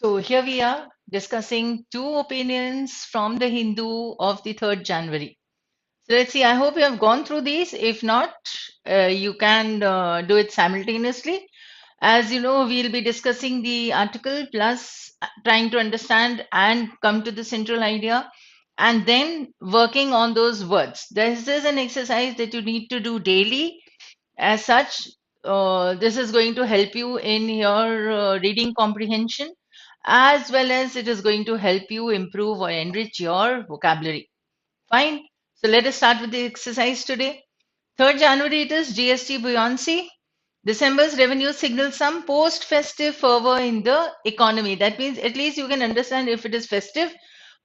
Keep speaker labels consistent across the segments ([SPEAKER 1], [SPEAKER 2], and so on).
[SPEAKER 1] So here we are discussing two opinions from the Hindu of the 3rd January. So let's see, I hope you have gone through these. If not, you can do it simultaneously. As you know, we'll be discussing the article plus trying to understand and come to the central idea and then working on those words. This is an exercise that you need to do daily. As such, this is going to help you in your reading comprehension as well as it is going to help you improve or enrich your vocabulary. Fine. So let us start with the exercise today. 3rd January it is GST buoyancy. December's revenue signals some post-festive fervor in the economy. That means at least you can understand if it is festive,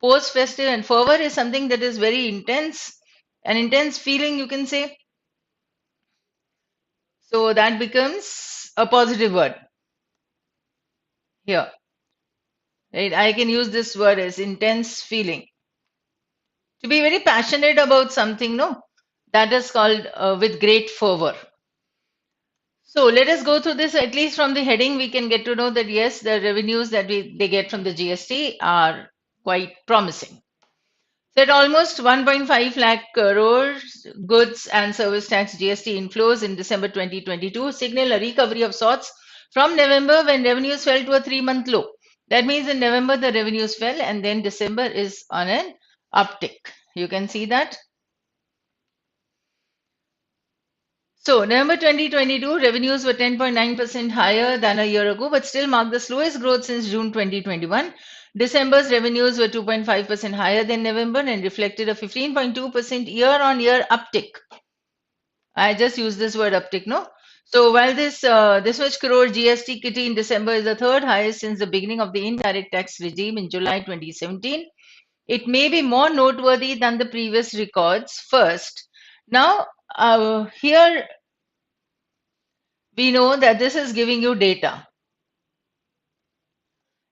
[SPEAKER 1] post-festive, and fervor is something that is very intense, an intense feeling you can say. So that becomes a positive word here. Right? I can use this word as intense feeling. To be very passionate about something, no? That is called with great fervor. So let us go through this. At least from the heading, we can get to know that yes, the revenues that they get from the GST are quite promising. So at almost 1.5 lakh crores, goods and service tax GST inflows in December 2022 signal a recovery of sorts from November when revenues fell to a 3-month low. That means in November the revenues fell and then December is on an uptick. You can see that. So November 2022 revenues were 10.9% higher than a year ago, but still marked the slowest growth since June 2021. December's revenues were 2.5% higher than November and reflected a 15.2% year-on-year uptick. I just used this word uptick, no? So while this much crore GST kitty in December is the third highest since the beginning of the indirect tax regime in July 2017, it may be more noteworthy than the previous records. First, now here we know that this is giving you data.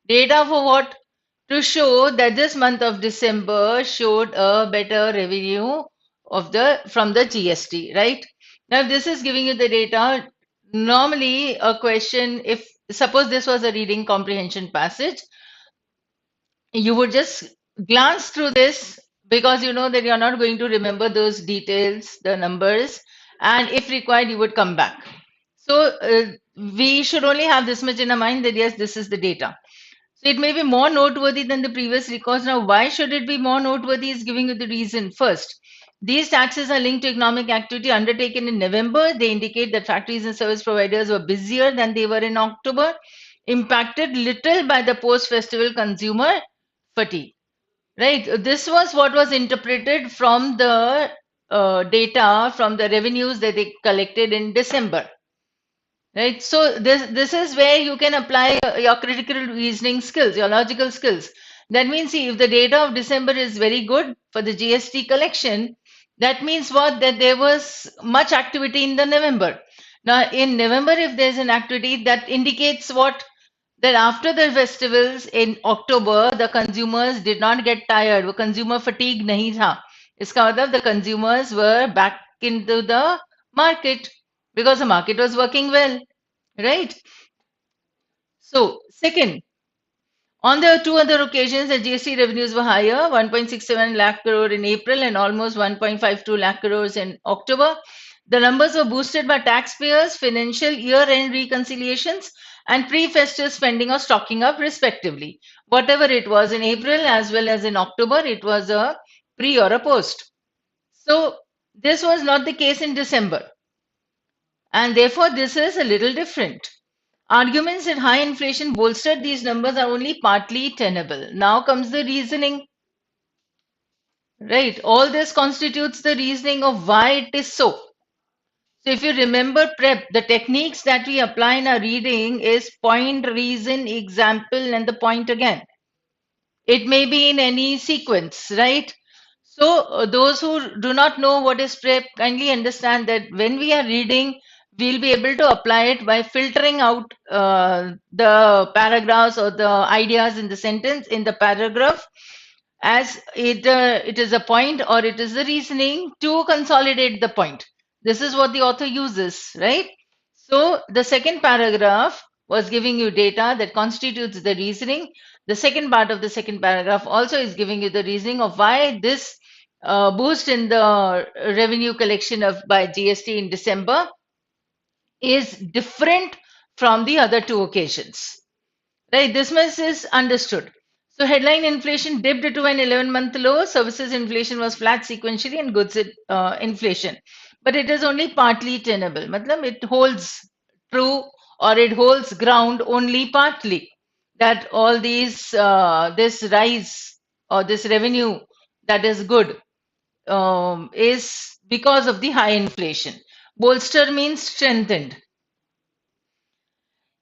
[SPEAKER 1] Data for what? To show that this month of December showed a better revenue of from the GST, right? Now, if this is giving you the data, normally a question, if suppose this was a reading comprehension passage, you would just glance through this because you know that you're not going to remember those details, the numbers, and if required, you would come back. So we should only have this much in our mind that yes, this is the data. So it may be more noteworthy than the previous records. Now, why should it be more noteworthy is giving you the reason. First, these taxes are linked to economic activity undertaken in November. They indicate that factories and service providers were busier than they were in October, impacted little by the post-festival consumer fatigue. Right? This was what was interpreted from the data from the revenues that they collected in December. Right? So this is where you can apply your critical reasoning skills, your logical skills. That means, see, if the data of December is very good for the GST collection, that means what? That there was much activity in the November. Now, in November, if there's an activity, that indicates what? That after the festivals in October, the consumers did not get tired. वो consumer fatigue नहीं था. इसका मतलब the consumers were back into the market because the market was working well, right? So, second, on the two other occasions, the GST revenues were higher, 1.67 lakh crore in April and almost 1.52 lakh crores in October. The numbers were boosted by taxpayers, financial year-end reconciliations, and pre-festive spending or stocking up, respectively. Whatever it was in April as well as in October, it was a pre or a post. So, this was not the case in December. And therefore, this is a little different. Arguments that high inflation bolstered these numbers are only partly tenable. Now comes the reasoning. Right. All this constitutes the reasoning of why it is so. So if you remember prep, the techniques that we apply in our reading is point, reason, example, and the point again. It may be in any sequence, right? So those who do not know what is prep, kindly understand that when we are reading, we'll be able to apply it by filtering out the paragraphs or the ideas in the sentence, in the paragraph, as it is a point or it is the reasoning to consolidate the point. This is what the author uses, right? So the second paragraph was giving you data that constitutes the reasoning. The second part of the second paragraph also is giving you the reasoning of why this boost in the revenue collection of by GST in December is different from the other two occasions. Right, this much is understood. So headline inflation dipped to an 11-month low. Services inflation was flat sequentially, and goods inflation, but it is only partly tenable. Matlab it holds true or it holds ground only partly. That all these this rise or this revenue that is good is because of the high inflation. Bolster means strengthened.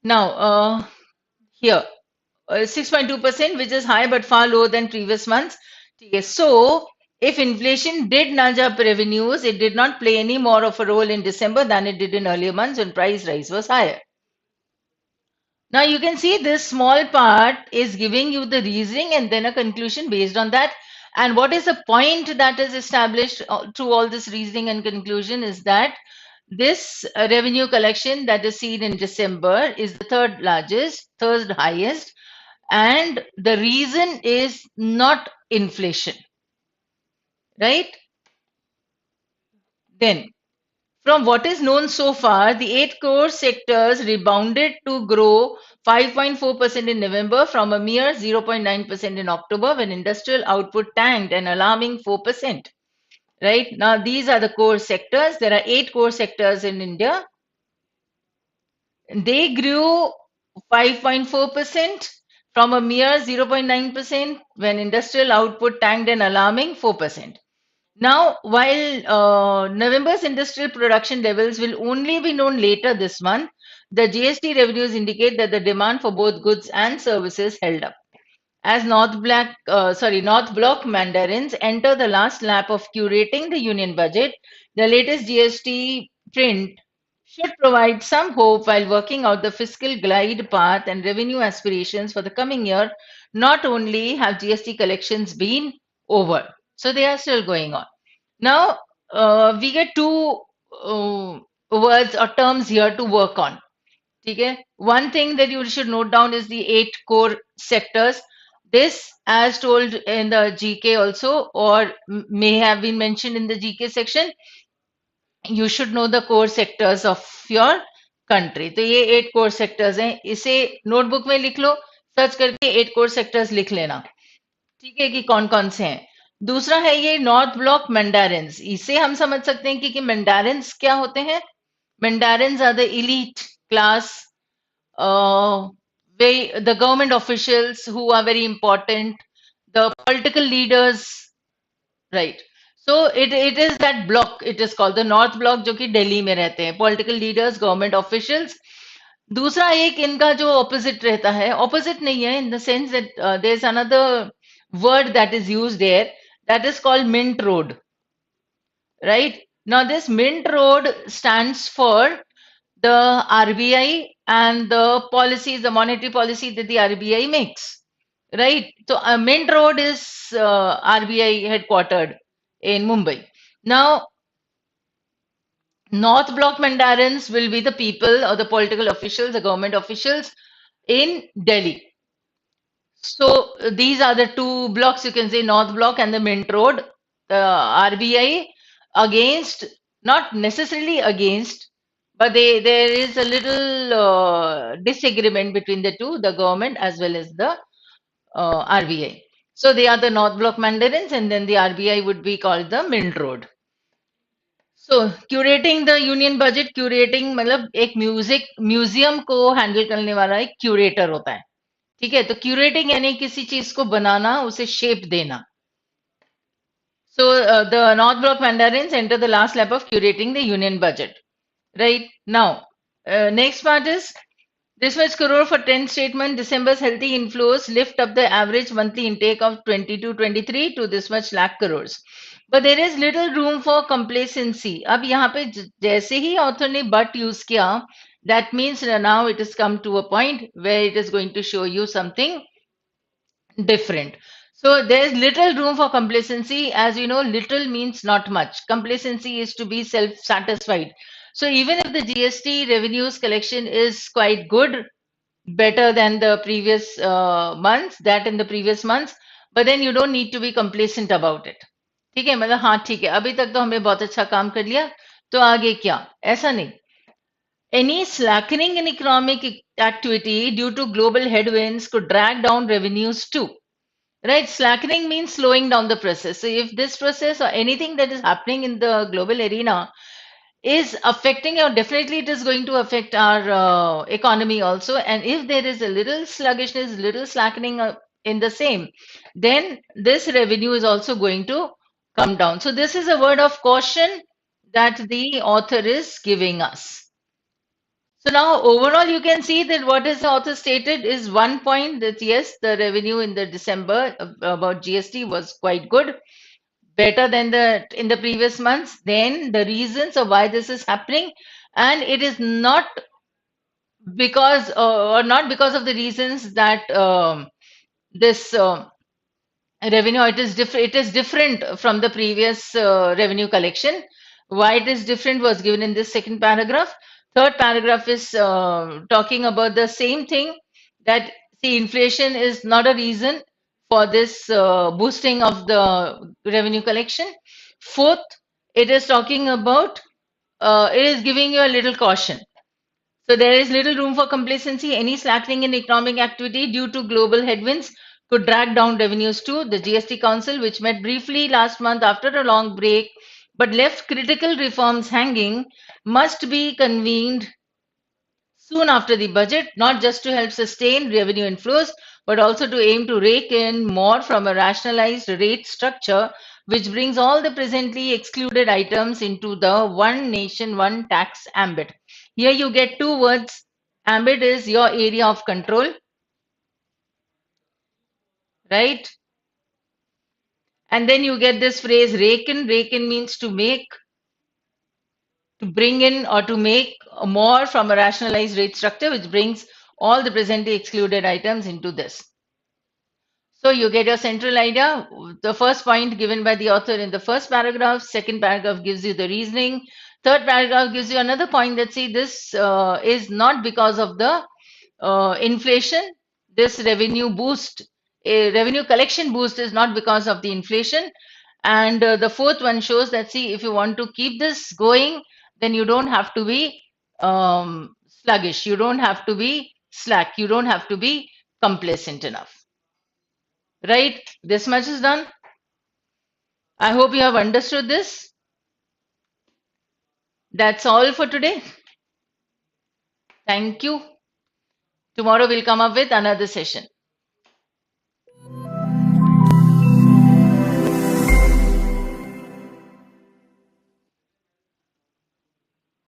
[SPEAKER 1] Now here 6.2%, which is high but far lower than previous months. So, if inflation did nudge up revenues, it did not play any more of a role in December than it did in earlier months when price rise was higher. Now, you can see this small part is giving you the reasoning and then a conclusion based on that. And what is the point that is established through all this reasoning and conclusion is that this revenue collection that is seen in December is the third largest, third highest, and the reason is not inflation, right? Then, from what is known so far, the 8 core sectors rebounded to grow 5.4% in November from a mere 0.9% in October when industrial output tanked an alarming 4%. Right now, these are the core sectors. There are 8 core sectors in India. They grew 5.4% from a mere 0.9% when industrial output tanked an alarming 4%. Now, while November's industrial production levels will only be known later this month, the GST revenues indicate that the demand for both goods and services held up. As North Block mandarins enter the last lap of curating the union budget, the latest GST print should provide some hope while working out the fiscal glide path and revenue aspirations for the coming year. Not only have GST collections been over, so they are still going on. Now, we get two words or terms here to work on. Okay? One thing that you should note down is the 8 core sectors. This, as told in the GK also, or may have been mentioned in the GK section, you should know the core sectors of your country. तो ये 8 core sectors हैं. इसे notebook में लिख लो, search करके 8 core sectors लिख लेना. ठीक है कि कौन कौन से हैं. दूसरा है ये नॉर्थ ब्लॉक मैंडारिन्स. इसे हम समझ सकते हैं कि मैंडारिन्स क्या होते हैं. Mandarins are the elite class, the government officials who are very important, the political leaders, right? So it is that block. It is called the North Block, जो कि दिल्ली में रहते हैं. Political leaders, government officials. दूसरा एक इनका जो opposite रहता है, opposite नहीं है in the sense that there is another word that is used there that is called Mint Road, right? Now this Mint Road stands for the RBI and the policies, the monetary policy that the RBI makes, right? So Mint Road is RBI headquartered in Mumbai. Now, North Block Mandarins will be the people or the political officials, the government officials in Delhi. So these are the two blocks, you can say North Block and the Mint Road. The RBI against, not necessarily against, but there is a little disagreement between the two, the government as well as the RBI. So they are the North Block Mandarins, and then the RBI would be called the Mint Road. So curating the union budget, curating मतलब एक museum को handle करने वाला एक curator होता है. ठीक है, तो क्यूरेटिंग यानी किसी चीज को बनाना, उसे शेप देना. So the North Block Mandarins enter the last lap of curating the union budget. Right now, next part is this much crore for 10 statement. December's healthy inflows lift up the average monthly intake of 22-23 to this much lakh crores. But there is little room for complacency. अब यहाँ पे जैसे ही author ने but use किया, that means now it has come to a point where it is going to show you something different. So there's little room for complacency. As you know, little means not much. Complacency is to be self-satisfied. So even if the GST revenues collection is quite good, better than the previous months, that in the previous months, but then you don't need to be complacent about it. ठीक है, मतलब हाँ ठीक है, अभी तक तो हमने बहुत अच्छा काम कर लिया, तो आगे क्या? ऐसा नहीं. Any slackening in economic activity due to global headwinds could drag down revenues too. Right? Slackening means slowing down the process. So if this process or anything that is happening in the global arena is affecting, or definitely it is going to affect our economy also. And if there is a little sluggishness, little slackening in the same, then this revenue is also going to come down. So this is a word of caution that the author is giving us. So now overall you can see that what is the author stated is one point, that yes, the revenue in the December about GST was quite good, better than the in the previous months. Then the reasons of why this is happening, and it is not because or not because of the reasons that this revenue, it is different from the previous revenue collection. Why it is different was given in this second paragraph. Third paragraph is talking about the same thing, that see, inflation is not a reason for this boosting of the revenue collection. Fourth, it is talking about it is giving you a little caution. So there is little room for complacency. Any slackening in economic activity due to global headwinds could drag down revenues too. The GST Council, which met briefly last month after a long break but left critical reforms hanging, must be convened soon after the budget, not just to help sustain revenue inflows, but also to aim to rake in more from a rationalized rate structure, which brings all the presently excluded items into the one nation, one tax ambit. Here you get two words. Ambit is your area of control, right? And then you get this phrase rake in. Rake in means to make, to bring in, or to make more from a rationalized rate structure, which brings all the presently excluded items into this. So you get your central idea. The first point given by the author in the first paragraph, second paragraph gives you the reasoning, third paragraph gives you another point that see, this is not because of the inflation. This revenue boost, a revenue collection boost, is not because of the inflation. And the fourth one shows that see, if you want to keep this going, then you don't have to be sluggish, you don't have to be slack, you don't have to be complacent enough. Right? This much is done. I hope you have understood this. That's all for today. Thank you. Tomorrow we'll come up with another session.